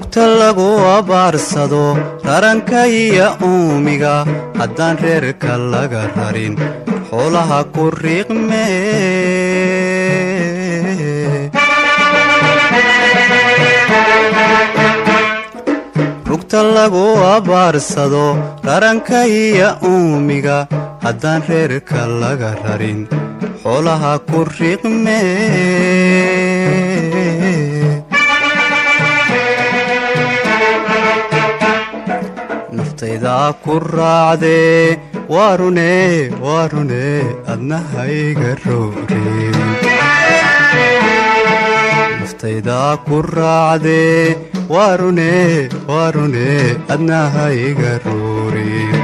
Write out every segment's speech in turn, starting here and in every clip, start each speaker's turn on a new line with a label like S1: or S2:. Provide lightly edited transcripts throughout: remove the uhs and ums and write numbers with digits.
S1: rugta lagu abaarsado raranka iyo uumiga haddaan reerka laga rarin xoolaha ku riiqme rugta lagu abaarsado raranka iyo uumiga haddaan reerka laga rarin xoolaha ku riiqme naftaydaa ku raacdee waarune waarune adna hayga rooreen naftaydaa ku raacdee waarune waarune adna hayga rooreen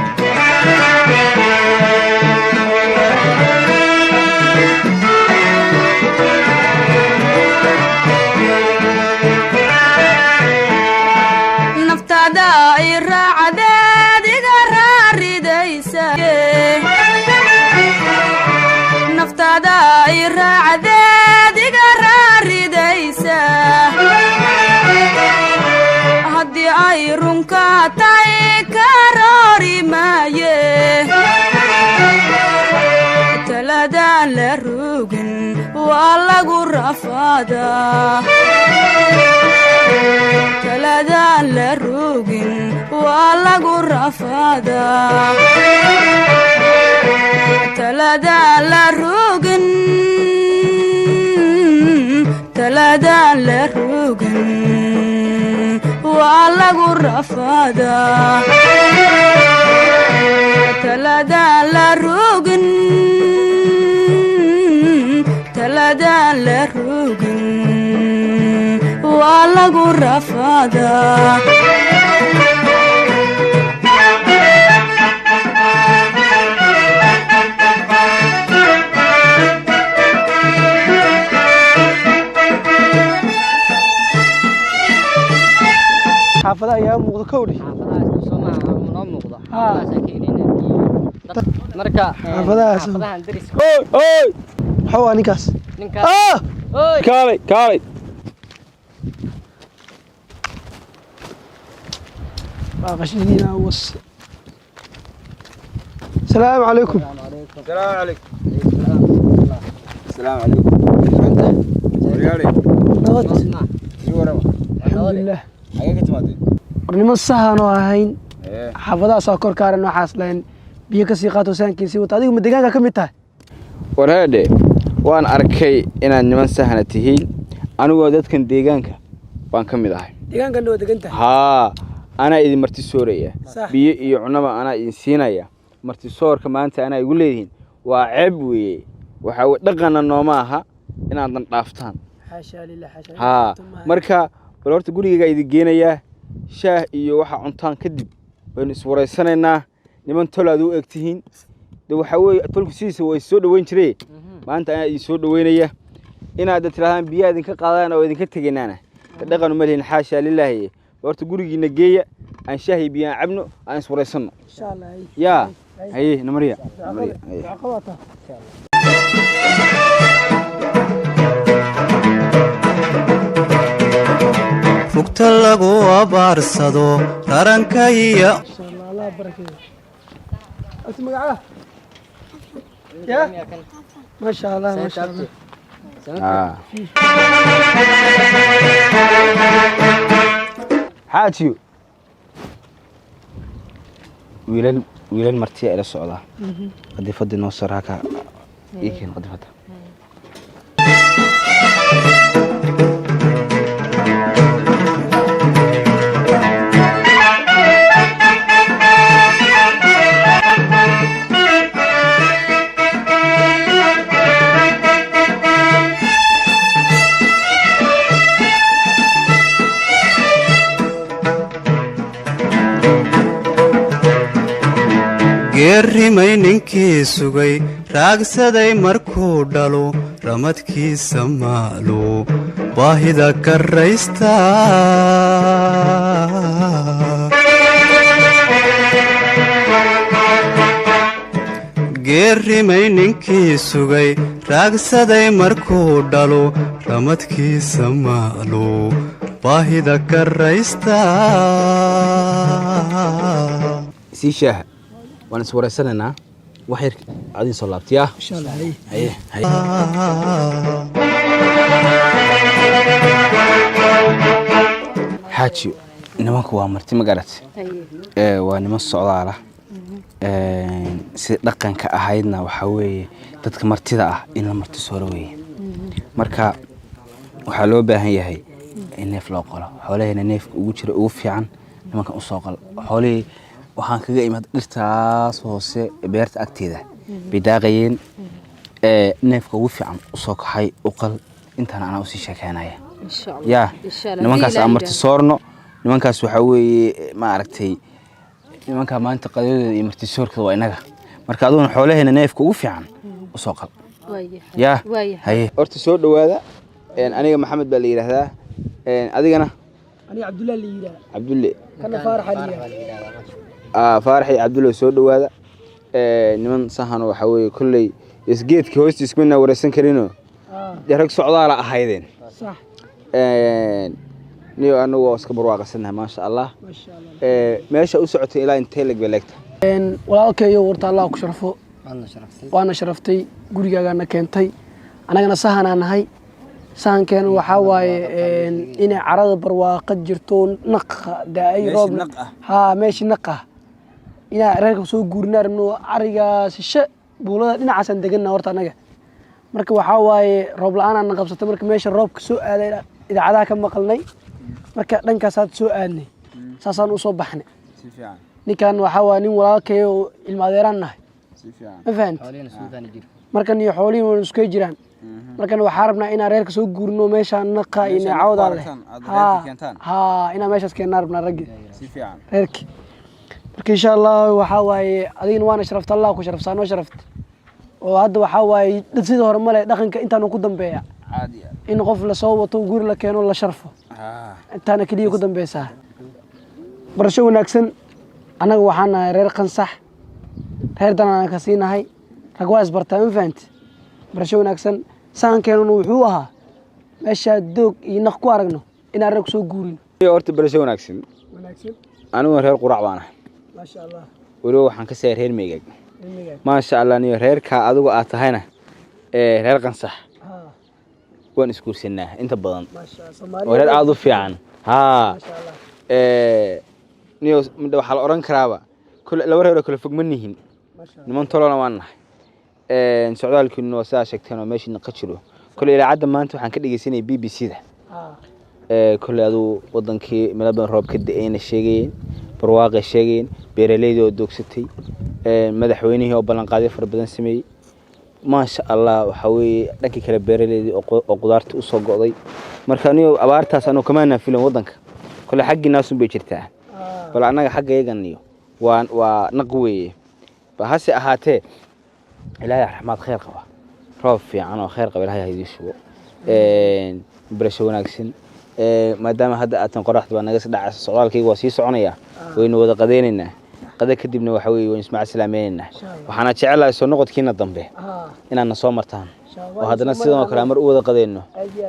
S2: naftada ay raacdeed iga raaridaysa naftada ay raacdeed iga raaridaysa haddii ay runka tahay ka roori maaye taladaan la rogin waa lagu rafaadaa taladaan la rogin waa lagu rafaadaa taladaan la rogin taladaan la rogin waa lagu rafaadaa taladaan la rogin taladaan la rogin waa lagu rafaadaa
S3: xaafada ayaa muuqda kowdhi
S4: xaafadahaas Soomaaliya noo muuqda xaafadahaas ka keenina marka xaafadahan dariska
S3: oy xawa ninkaas oy kaalay باقشينا وص السلام عليكم
S5: السلام عليكم السلام عليكم وريالي
S3: الحمد لله
S5: حاجه تمادين
S3: ورنيما سهانو ahayn xaafadaha soo kor kaaran waxaas leen biyo ka sii qaato saankiisi wata adigu madaxaaga kamid tahay
S5: warheede waan arkay inaad niman sahana tihiin anigu dadkan deegaanka waan kamid ahay
S3: deegaanka noo degan tahay
S5: haa أنا إذا مرتي سورية بي يعنما أنا إنسانية مرتي سور كمان أنا يقول لي وعبوي وحاول دقنا النوماها إن عندنا طافتان
S3: حاشا لله حاشا
S5: ها مركا بلور تقول لي إذا جينا يا شاه يوحى عنتان كذب بين سورة سنة نمن تولدوا اكتهين دو حاول تلك سيس ويسود وين شري ما أنت يسود وين إياه إن هذا تراهم بيا ذيك قضانا وذيك تجينا دقنا ملين حاشا لله horta gurigiina geeya aan shaahi biyaan cabno aan iswareysano
S3: insha Allah
S5: yaa haye namariya
S3: qabata
S1: rugta lagu abaarsado raranka iyo
S3: Allah barakeeyo ati magaca ya ma sha Allah
S5: حاتيو ويلن مرتيا إلى السعودة قد يفضي نوصر هكا يمكن قد يفضي
S1: geerrimay ninkii sugay raagsaday markuu dhalo ramadkiisa maalo baahida karaysta geerrimay ninkii sugay raagsaday markuu dhalo ramadkiisa maalo baahida karaysta
S5: sii shaaha waan is wareysanaynaa wax yar adin soo laabtiyaa
S3: insha Allah
S5: haye xaaji nimanku waa marti ma garat waa niman socdaala si dhaqanka ahaydna waxa weeye dadka martida ah in la marti soo raweeye marka waxa loo baahan yahay in neef loo qalo xoolaheena neefka ugu jira ugu fiican nimanka u soo qal xoolihii waxaan kaga imid dhirtaas hoose beerta agteeda bidaaqayeen neefka ugu fiican u soo kaxay u qal intaan ana u sii sheekeynaya yaa nimankaas aan marti soorno nimankaas waxa weeye ma aragtay nimanka maanta qadadooda iyo marti soorkooda waa inaga marka aduuna xoolaheena neefka ugu fiican u soo qal yaa haye horta soo dhawaada aniga maxamed baa la yiraahdaa adigana
S3: aniga Cabdulla la yiraahdaa
S5: Cabdulle
S3: kana Faarax la yiraahdaa
S5: Faarax Cabdulle soo dhawaada niman sahan waxa weeye kullay isgeedka hoostiisa kuma wareysan karino rag socdaala ahaydeen
S3: صح
S5: niyo anagu iska barwaaqasanahay ma sha Allah meesha u socotay ilaa intee lag belegta
S3: walaalkayo warta Allah ku sharfo waana sharaftay gurigaaga keentay anagana sahanaa nahay sahankeena waxa waaye in carada barwaaqo jirto naq daay roob ha meeshi naqa ina reerka soo guurnarno ariga shishe buulada dhinacaasan deganna horta anaga marka waxa waaye roob la'aan aan qabsatay marka meesha roobka soo aaday idaacadaha ka maqalnay marka dhankaas aad soo aadnay saasaan u soo baxnay si fiican ninkan waxa waa nin walaalkayo ilma adeeraan nahay si fiican ma fahant marka niyo xoolihiin way isku jiraan marka waxa rabnaa in reerka soo guurno meesha naqa in caawda leh ha ina meeshaas keenar rabnaa rag si fiican reerki marka insha Allah waxa waaye adina waana sharafta Allah ku sharafsano sharafta oo hadda waxa waaye sidoo hore male dhaqanka intaan ku dambeeya caadi in qof la soo wato guri la keeno la sharfo intaan kaliya ku dambeeysa barasho wanaagsan anaga waxaan nahay reer qansax reer danana ka siinahay rag waa isbartaan faanti barasho wanaagsan saankeenu wuxuu ahaa meesha doog iyo naq ku aragno in aan rag soo guurin
S5: horta barasho wanaagsan anigu reer qurac baan ahay ma sha Allah waro waxaan ka saaray reer meegag ما شاء الله نيو ريركا أدوغو آتهاينا رير قنصح وان اسكور سناه انت بدن ما شاء الله ورير عادو فيعان ها ما شاء الله نيو مدى وحال أوران كرابا لو ريرو كل فوق منيهين نمان طولونا وانا سعودال كنو ساشكتين وماشي نقشلو كل إلى عدم ما انتو حان كده يسيني بي بي سي ده كل أدو ودنكي ملابن روب كده الشيغين برواقي الشيغين بيراليدي ودوكستي madaxweynihii oo ballan qaaday far badan sameeyay ma sha Allah waxa weeye dhankii kala beeraleedii oo qudaarta u soo go'day marka aniga abaartaas anu kamaana filan wadanka kale xaqi naas bay jirtaa bal anaga xaqeegan iyo waa naq weeye ba hase ahaatee ilaahay raxmad khayr qaba roob fiican oo khayr qaba ilaahay haydi shubo barasho wanaagsan maadaama hadda aatan qoraxda baa naga dhacaysa socdaalkayga waa sii soconaya waynu wada qadeynaa qada kadibna waxa weeye waan ismaac salaameynaa waxaana jecelahay soo noqodkiina dambe inaan soo martaan oo hadana sidoo kale mar u wada qadeyno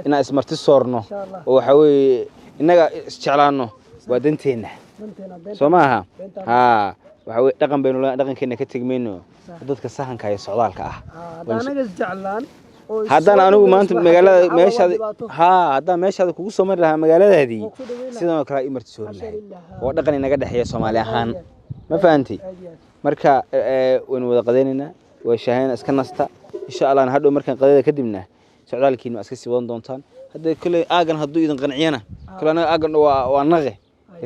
S5: inaan ismarti soorno oo waxa weeye inaga isjeclaano waa danteena Somaha ha waxa weeye dhaqan baynu dhaqankeena ka tagmeeno dadka sahanka iyo socdaalka ah
S3: anaga isjeclaan
S5: haddana anigu maanta magaalada meeshaada hadda meeshaada kugu soo mari lahaa magaaladaadii sidoo kale ay marti soornay oo dhaqan inaga dhaxeeya Soomaali ahaan ما فهمتي مركا وين ودا قديننا وشاهين اسك نستا ان شاء الله هادو مركان قديده كدبنا سocdaalkiina iska sii wadan doontaan hadda kale aagan haduu idin qanciyana kale anaga aagan waa naqe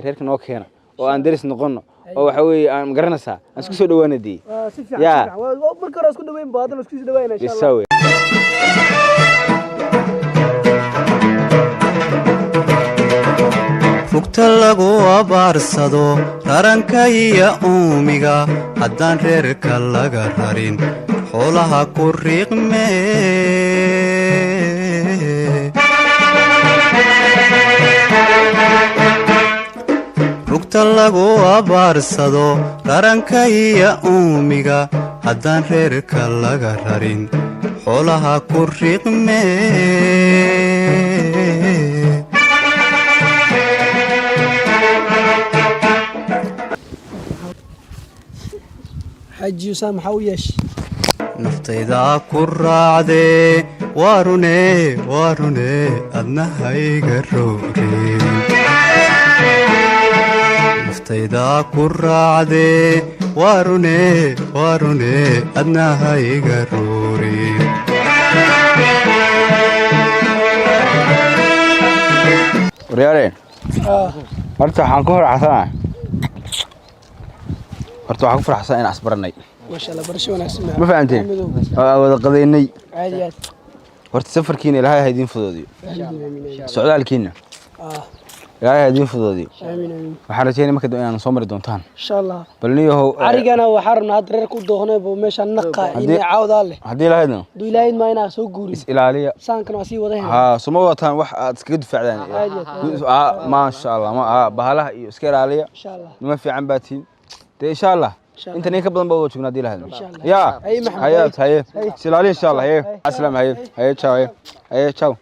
S5: reerka noo keena oo aan daris noqono oo waxa weeye aan garanaysaa aan isku soo dhawaanadii
S3: ya marka hore isku dhaweyn baadana isku soo dhawaanaa insha Allah
S1: rugta lagu abaarsado raranka iyo uumiga haddaan reerka laga rarin xoolaha ku riiqme rugta lagu abaarsado raranka iyo uumiga haddaan reerka laga rarin xoolaha ku riiqme
S3: حاجي وسام حويش
S1: naftayda ku raacdee waarune adna hayga roorin naftayda ku raacdee waarune adna hayga roorin
S5: waryaareen horta waxaan ku faraxsanahay waxaan ku faraxsanahay in asbaranay
S3: ما شاء الله برشا وناس
S5: ما فهمتين wada qadaynay
S3: عاديات
S5: horta safarkiina ilaahay ha idin fududiyo socdaalkiina ilaahay ha idin fududiyo
S3: امين
S5: waxaan rajaynayaa marka inaan soo mari doontaan
S3: ان شاء الله
S5: balniyahow
S3: عريقنا وحرنا هاد رير ku doonay boo meesha naqa inay caawda leh
S5: hadii lahaydna
S3: duu ilaahay ma inaa soo guuri
S5: is ilaaliya
S3: saankan waa sii wadayna
S5: ha suma wataan wax aad iskaga difacdaan ma sha Allah ma bahalaha iyo iska ilaaliya
S3: ان شاء الله
S5: nima fiican baatiin in sha Allah انت نيك بدن بو جوجنا دي لهنا يا
S3: اي محمد
S5: هيا سلالي ان شاء الله هيا اسلام هيا تشاو هيا تشاو